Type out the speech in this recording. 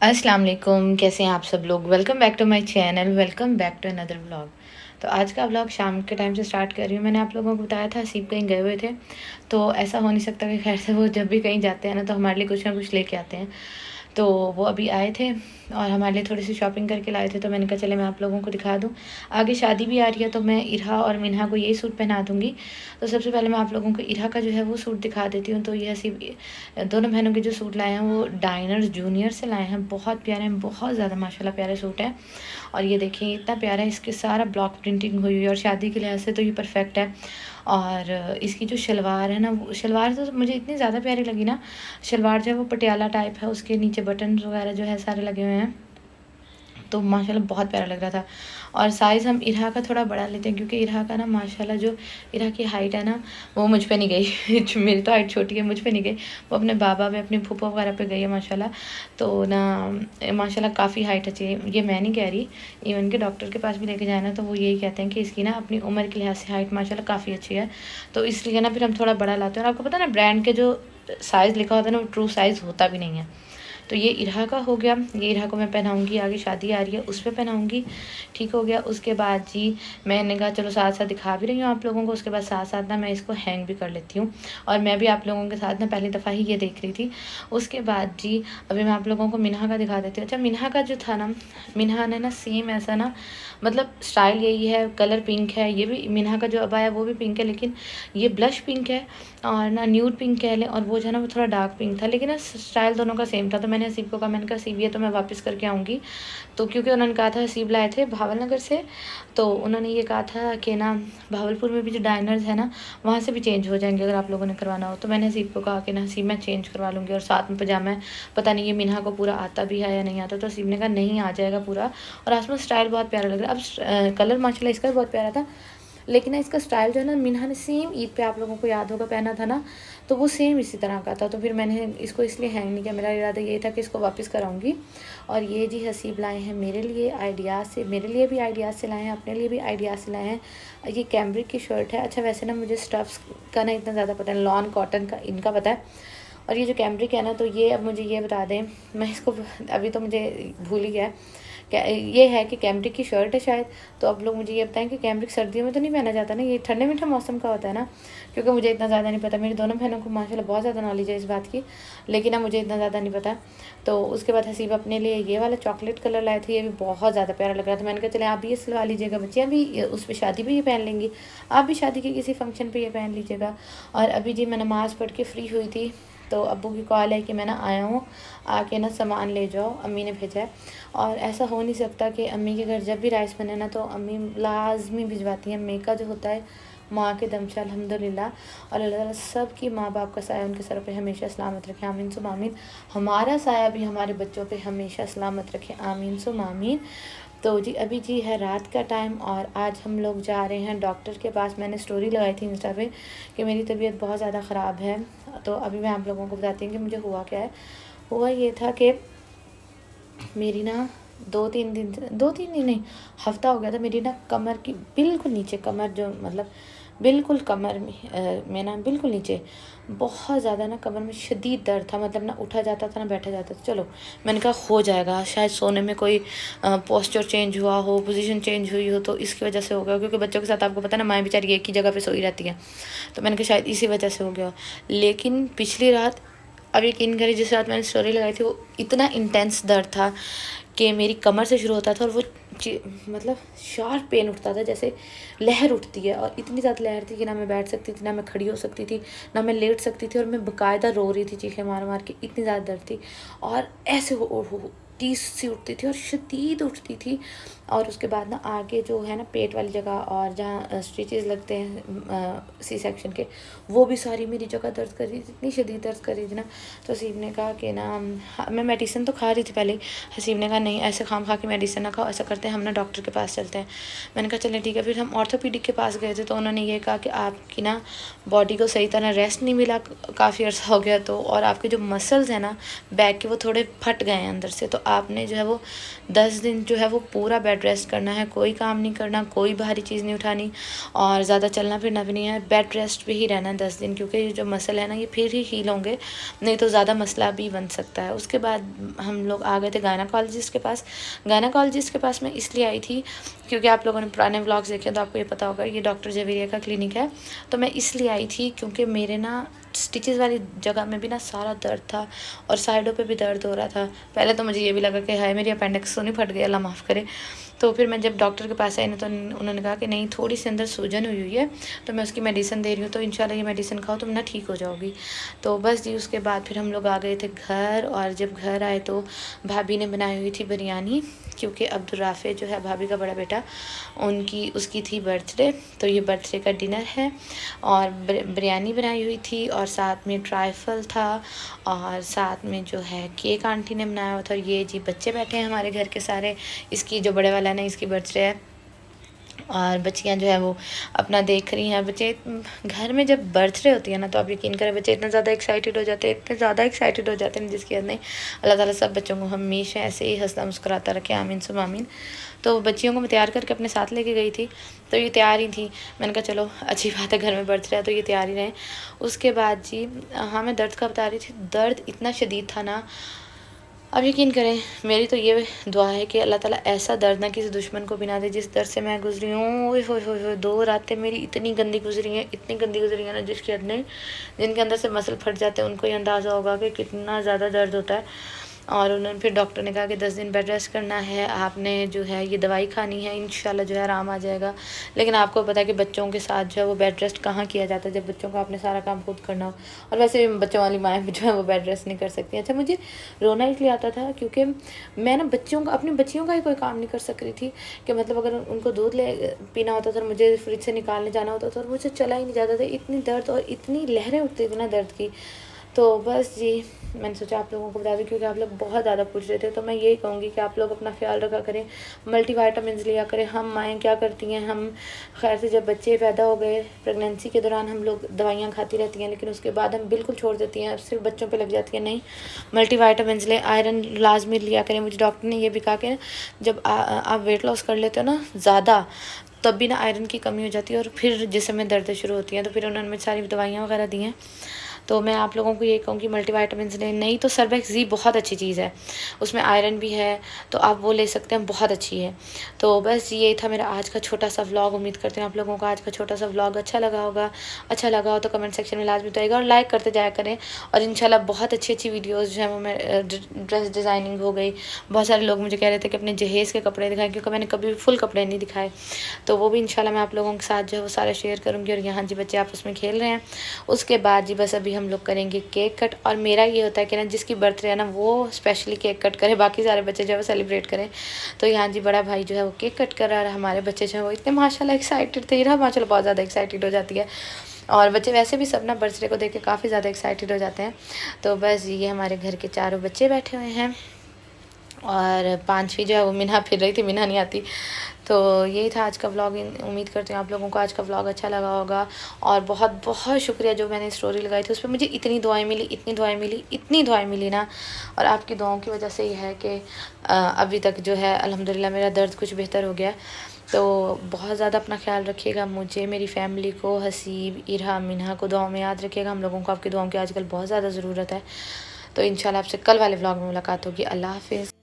अस्सलाम वालेकुम, कैसे हैं आप सब लोग। Welcome back to my channel, welcome back to another vlog. तो आज का व्लॉग शाम के टाइम से स्टार्ट कर रही हूँ। मैंने आप लोगों को बताया था हसीब कहीं गए हुए थे, तो ऐसा हो नहीं सकता कि खैर से वो जब भी कहीं जाते हैं ना तो हमारे लिए कुछ ना कुछ लेके आते हैं। तो वो अभी आए थे और हमारे लिए थोड़ी सी शॉपिंग करके लाए थे, तो मैंने कहा चले मैं आप लोगों को दिखा दूँ। आगे शादी भी आ रही है तो मैं इरहा और मिन्हा को यही सूट पहना दूँगी। तो सबसे पहले मैं आप लोगों को इरहा का जो है वो सूट दिखा देती हूँ। तो ये हसीब दोनों बहनों के जो सूट लाए हैं वो डाइनर्स जूनियर से लाए हैं। बहुत प्यारे हैं, बहुत ज़्यादा माशाल्लाह प्यारे सूट हैं। और ये देखिए इतना प्यारा है, इसके सारा ब्लॉक प्रिंटिंग हुई हुई है और शादी के लिहाज से तो ये परफेक्ट है। और इसकी जो शलवार है ना, वो शलवार तो मुझे इतनी ज़्यादा प्यारी लगी ना। शलवार जो है वो पटियाला टाइप है, उसके नीचे बटन वगैरह जो है सारे लगे हुए हैं, तो माशाल्लाह बहुत प्यारा लग रहा था। और साइज़ हम इरहा का थोड़ा बड़ा लेते हैं क्योंकि इरहा का ना माशाल्लाह जो इरहा की हाइट है ना वो मुझ पे नहीं गई मेरी तो हाइट छोटी है, मुझ पे नहीं गई। वो अपने बाबा पे, अपने फूफा वगैरह पे गई है माशाल्लाह। तो ना माशाल्लाह काफ़ी हाइट अच्छी है, ये मैं नहीं कह रही, इवन के डॉक्टर के पास भी लेके जाए ना तो वो यही कहते हैं कि इसकी ना अपनी उम्र के लिहाज से हाइट माशाल्लाह काफ़ी अच्छी है। तो इसलिए ना फिर हम थोड़ा बड़ा लाते हैं। और आपको पता है ना ब्रांड के जो साइज़ लिखा होता है ना वो ट्रू साइज़ होता भी नहीं है। तो ये इरहा का हो गया, ये इरहा को मैं पहनाऊँगी, आगे शादी आ रही है उस पर पहनाऊँगी। ठीक हो गया। उसके बाद जी मैंने कहा चलो साथ साथ दिखा भी रही हूँ आप लोगों को, उसके बाद साथ साथ ना मैं इसको हैंग भी कर लेती हूँ। और मैं भी आप लोगों के साथ ना पहली दफ़ा ही ये देख रही थी। उसके बाद जी अभी मैं आप लोगों को मिन्हा का दिखा देती हूँ। अच्छा, मिन्हा का जो था ना, मिन्हा ने ना सेम ऐसा ना, मतलब स्टाइल यही है, कलर पिंक है। ये भी मिन्हा का जो अबाया है वो भी पिंक है, लेकिन ये ब्लश पिंक है और ना न्यूड पिंक कह लें, और वो जो है ना वो थोड़ा डार्क पिंक था, लेकिन ना स्टाइल दोनों का सेम था। तो मैंने हसीब को कहा, मैंने कहा हसीब ये तो मैं वापस करके आऊँगी। तो क्योंकि उन्होंने कहा था, हसीब लाए थे भावलनगर से, तो उन्होंने ये कहा था कि ना भावलपुर में भी जो डाइनर्स है ना वहाँ से भी चेंज हो जाएंगे अगर आप लोगों ने करवाना हो। तो मैंने हसीब को कहा कि ना हसीब मैं चेंज करवा लूँगी, और साथ में पजामा है। पता नहीं ये मिन्हा को पूरा आता भी है या नहीं आता। तो हसीब ने कहा नहीं आ जाएगा पूरा। और आसमान स्टाइल बहुत प्यारा लग रहा है। अब कलर माशाल्लाह इसका भी बहुत प्यारा था, लेकिन ना इसका स्टाइल जो है ना, मिन्हा ने सेम ईद पे आप लोगों को याद होगा पहना था ना, तो वो सेम इसी तरह का था। तो फिर मैंने इसको इसलिए हैंग नहीं किया, मेरा इरादा यही था कि इसको वापस कराऊंगी। और ये जी हसीब लाए हैं मेरे लिए आइडियाज़ से, मेरे लिए भी आइडियाज़ से लाए हैं, अपने लिए भी आइडियाज़ से लाए हैं। ये कैम्ब्रिक की शर्ट है। अच्छा वैसे ना मुझे स्टफ्स का ना इतना ज़्यादा पता है, लॉन कॉटन का इनका पता है। और ये जो कैम्ब्रिक है ना, तो ये अब मुझे ये बता दें, मैं इसको अभी तो मुझे भूल ही गया है। क्या ये है कि कैम्ब्रिक की शर्ट है शायद। तो अब लोग मुझे ये बताएं कि कैम्ब्रिक सर्दियों में तो नहीं पहना जाता ना, ये ठंडे मीठे मौसम का होता है ना, क्योंकि मुझे इतना ज़्यादा नहीं पता। मेरी दोनों बहनों को माशाल्लाह बहुत ज़्यादा नॉलेज है इस बात की, लेकिन अब मुझे इतना ज़्यादा नहीं पता। तो उसके बाद हसीब अपने लिए ये वाला चॉकलेट कलर लाए थे, ये भी बहुत ज़्यादा प्यारा लग रहा था। मैंने कहा चले आप भी ये सिलवा लीजिएगा, बच्चियाँ भी उस पर शादी भी ये पहन लेंगी, आप भी शादी के किसी फंक्शन पर ये पहन लीजिएगा। और अभी जी मैं नमाज़ पढ़ के फ्री हुई थी, तो अब्बू की कॉल है कि मैं ना आया हूँ, आके ना सामान ले जाओ, अम्मी ने भेजा है। और ऐसा हो नहीं सकता कि अम्मी के घर जब भी राइस बने ना तो अम्मी लाजमी भिजवाती हैं। अम्मी का जो होता है माँ के दम से अल्हम्दुलिल्लाह। और अल्लाह ताला सब की माँ बाप का साया उनके सर पे हमेशा सलामत रखे, आमीन सुम आमीन। हमारा साया भी हमारे बच्चों पे हमेशा सलामत रखे, आमीन सुम आमीन। तो जी अभी जी है रात का टाइम और आज हम लोग जा रहे हैं डॉक्टर के पास। मैंने स्टोरी लगाई थी इंस्टा पे कि मेरी तबीयत बहुत ज़्यादा ख़राब है, तो अभी मैं आप लोगों को बताती हूँ कि मुझे हुआ क्या है। हुआ ये था कि मेरी ना 2-3 दिन नहीं, हफ़्ता हो गया था, मेरी ना कमर की बिल्कुल नीचे, कमर जो मतलब बिल्कुल कमर में ना बिल्कुल नीचे बहुत ज़्यादा ना कमर में शदीद दर्द था। मतलब ना उठा जाता था ना बैठा जाता था। चलो मैंने कहा हो जाएगा, शायद सोने में कोई पोस्चर चेंज हुआ हो, पोजीशन चेंज हुई हो, तो इसकी वजह से हो गया। क्योंकि बच्चों के साथ आपको पता है ना, माएँ बेचारी एक ही जगह पे सोई रहती हैं, तो मैंने कहा शायद इसी वजह से हो गया। लेकिन पिछली रात, अब यकीन करिए, जिस रात मैंने स्टोरी लगाई थी वो इतना इंटेंस दर्द था कि मेरी कमर से शुरू होता था और वो मतलब शार्प पेन उठता था, जैसे लहर उठती है। और इतनी ज़्यादा लहर थी कि ना मैं बैठ सकती थी, ना मैं खड़ी हो सकती थी, ना मैं लेट सकती थी, और मैं बाकायदा रो रही थी चीखें मार मार के, इतनी ज़्यादा दर्द थी। और ऐसे हो टीस सी उठती थी और शदीद उठती थी। और उसके बाद ना आगे जो है ना पेट वाली जगह और जहाँ स्टिचेस लगते हैं सी सेक्शन के, वो भी सारी मेरी जगह दर्द कर रही थी, इतनी शदीद दर्द कर रही थी ना। तो हसीब ने कहा कि ना मैं मेडिसिन तो खा रही थी पहले ही। हसीब ने कहा नहीं ऐसे खाम खा के मेडिसिन ना खाओ, ऐसा करते हैं हम ना डॉक्टर के पास चलते हैं। मैंने कहा चलें ठीक है। फिर हम ऑर्थोपीडिक के पास गए थे, तो उन्होंने ये कहा कि आपकी ना बॉडी को सही तरह रेस्ट नहीं मिला, काफ़ी अर्सा हो गया, तो और आपके जो मसल्स हैं ना बैक के वो थोड़े फट गए हैं अंदर से, तो आपने जो है वो 10 दिन जो है वो पूरा बेड रेस्ट करना है, कोई काम नहीं करना, कोई भारी चीज़ नहीं उठानी और ज़्यादा चलना फिरना भी नहीं है, बेड रेस्ट पे ही रहना है 10 दिन, क्योंकि ये जो मसल है ना ये फिर ही हील होंगे, नहीं तो ज़्यादा मसला भी बन सकता है। उसके बाद हम लोग आ गए थे गायनाकोलॉजिस्ट के पास। गायनाकोलॉजिस्ट के पास मैं इसलिए आई थी क्योंकि आप लोगों ने पुराने व्लॉग्स देखे तो आपको ये पता होगा ये डॉक्टर जवेरिया का क्लिनिक है। तो मैं इसलिए आई थी क्योंकि मेरे ना स्टिचेस वाली जगह में भी ना सारा दर्द था और साइडों पे भी दर्द हो रहा था। पहले तो मुझे ये भी लगा कि हाय मेरी अपेंडिक्स तो नहीं फट गई, अल्लाह माफ़ करे। तो फिर मैं जब डॉक्टर के पास आई ना तो उन्होंने कहा कि नहीं थोड़ी सी अंदर सूजन हुई है, तो मैं उसकी मेडिसिन दे रही हूँ, तो इंशाल्लाह ये मेडिसिन खाओ तुम ना ठीक हो जाओगी। तो बस जी उसके बाद फिर हम लोग आ गए थे घर, और जब घर आए तो भाभी ने बनाई हुई थी बिरयानी, क्योंकि अब्दुल राफ़े जो है भाभी का बड़ा बेटा उसकी थी बर्थडे, तो ये बर्थडे का डिनर है और बिरयानी बनाई हुई थी और साथ में ट्राइफल था और साथ में जो है केक आंटी ने बनाया हुआ था। और ये जी बच्चे बैठे हैं हमारे घर के सारे, इसकी जो बड़े वाला है ना इसकी बर्थडे है और बच्चियां जो है वो अपना देख रही हैं। बच्चे घर में जब बर्थडे होती है ना तो आप यकीन करें बच्चे इतना ज़्यादा एक्साइटेड हो जाते हैं, इतने ज़्यादा एक्साइटेड हो जाते हैं जिसकी हद नहीं। अल्लाह ताला सब बच्चों को हमेशा ऐसे ही हंसता मुस्कुराता रखे, आमीन सुम आमीन। तो बच्चियों को मैं तैयार करके अपने साथ लेके गई थी, तो ये तैयार ही थी। मैंने कहा चलो अच्छी बात है घर में बर्थडे है तो ये तैयार ही रहे। उसके बाद जी हाँ मैं दर्द का बता रही थी, दर्द इतना शदीद था ना, अब यकीन करें मेरी तो ये दुआ है कि अल्लाह ताला ऐसा दर्द ना किसी दुश्मन को भी ना दे जिस दर्द से मैं गुजरी हूँ। ओए होए होए होए 2 रातें मेरी इतनी गंदी गुजरी हैं, इतनी गंदी गुजरी हैं ना जिसकी हद नहीं। जिनके अंदर से मसल फट जाते हैं उनको ही अंदाज़ा होगा कि कितना ज़्यादा दर्द होता है। और उन्होंने फिर डॉक्टर ने कहा कि 10 दिन बेड रेस्ट करना है, आपने जो है ये दवाई खानी है, इंशाल्लाह जो है आराम आ जाएगा। लेकिन आपको पता है कि बच्चों के साथ जो है वो बेड रेस्ट कहाँ किया जाता है जब बच्चों को आपने सारा काम खुद करना हो, और वैसे भी बच्चों वाली माएँ जो है वो बेड रेस्ट नहीं कर सकती। अच्छा मुझे रोना इसलिए आता था क्योंकि मैं ना बच्चों का अपनी बच्चियों का ही कोई काम नहीं कर सक रही थी, कि मतलब अगर उनको दूध ले पीना होता था, मुझे फ्रिज से निकालने जाना होता था और मुझे चला ही नहीं जाता था, इतनी दर्द और इतनी लहरें उठती थी ना दर्द की। तो बस जी मैंने सोचा आप लोगों को बता दूँ क्योंकि आप लोग बहुत ज़्यादा पूछ रहे थे। तो मैं यही कहूँगी कि आप लोग अपना ख्याल रखा करें, मल्टीविटामिन्स लिया करें। हम माएँ क्या करती हैं, हम खैर से जब बच्चे पैदा हो गए प्रेगनेंसी के दौरान हम लोग दवाइयाँ खाती रहती हैं, लेकिन उसके बाद हम बिल्कुल छोड़ देती हैं, सिर्फ बच्चों पर लग जाती है। नहीं, मल्टीविटामिन्स लें, आयरन लाजमी लिया करें। मुझे डॉक्टर ने ये भी कहा कि जब आप वेट लॉस कर लेते हो ना ज़्यादा तब भी ना आयरन की कमी हो जाती है और फिर जिस समय दर्द शुरू होती हैं, तो फिर उन्होंने मुझे सारी दवाइयाँ वगैरह दी हैं। तो मैं आप लोगों को ये कहूँगी मल्टीविटामिन्स लें। नहीं तो सर्वेक्स जी बहुत अच्छी चीज़ है, उसमें आयरन भी है, तो आप वो ले सकते हैं, बहुत अच्छी है। तो बस ये था मेरा आज का छोटा सा व्लॉग। उम्मीद करते हैं आप लोगों को आज का छोटा सा व्लॉग अच्छा लगा होगा। अच्छा लगा हो तो कमेंट सेक्शन में लाजमी बताइएगा और लाइक करते जाया करें। और इंशाल्लाह बहुत अच्छी अच्छी वीडियोज़ जो है वो मैं ड्रेस डिज़ाइनिंग हो गई, बहुत सारे लोग मुझे कह रहे थे कि अपने जहेज़ के कपड़े दिखाएं, क्योंकि मैंने कभी फुल कपड़े नहीं दिखाए, तो वो भी इंशाल्लाह मैं आप लोगों के साथ जो है वो सारे शेयर करूँगी। और यहाँ जी बच्चे आपस में खेल रहे हैं। उसके बाद जी बस अभी हम लोग करेंगे केक कट, और मेरा ये होता है कि ना जिसकी बर्थडे है ना वो स्पेशली केक कट करे, बाकी सारे बच्चे जो है वो सेलिब्रेट करें। तो यहाँ जी बड़ा भाई जो है वो केक कट कर रहा है, हमारे बच्चे जो है वो इतने माशाल्लाह एक्साइटेड थे, हीरा माशाल्लाह बहुत ज़्यादा एक्साइटेड हो जाती है, और बच्चे वैसे भी सब ना बर्थडे को देख के काफ़ी ज़्यादा एक्साइटेड हो जाते हैं। तो बस ये हमारे घर के चारों बच्चे बैठे हुए हैं और पांचवी जो है वो मिन्हा फिर रही थी, मिन्हा नहीं आती। तो यही था आज का व्लॉग। उम्मीद करती हूँ आप लोगों को आज का व्लॉग अच्छा लगा होगा, और बहुत बहुत शुक्रिया जो मैंने स्टोरी लगाई थी उस पर मुझे इतनी दुआएं मिली, इतनी दुआएं मिली, इतनी दुआएं मिली ना। और आपकी दुआओं की वजह से ही है कि अभी तक जो है अल्हम्दुलिल्लाह मेरा दर्द कुछ बेहतर हो गया। तो बहुत ज़्यादा अपना ख्याल रखिएगा, मुझे, मेरी फैमिली को, हसीब, इरहा, मिन्हा को दुआओं में याद रखिएगा। हम लोगों को आपकी दुआओं की आजकल बहुत ज़्यादा ज़रूरत है। तो इंशाल्लाह आपसे कल वाले व्लॉग में मुलाकात होगी। अल्लाह हाफिज़।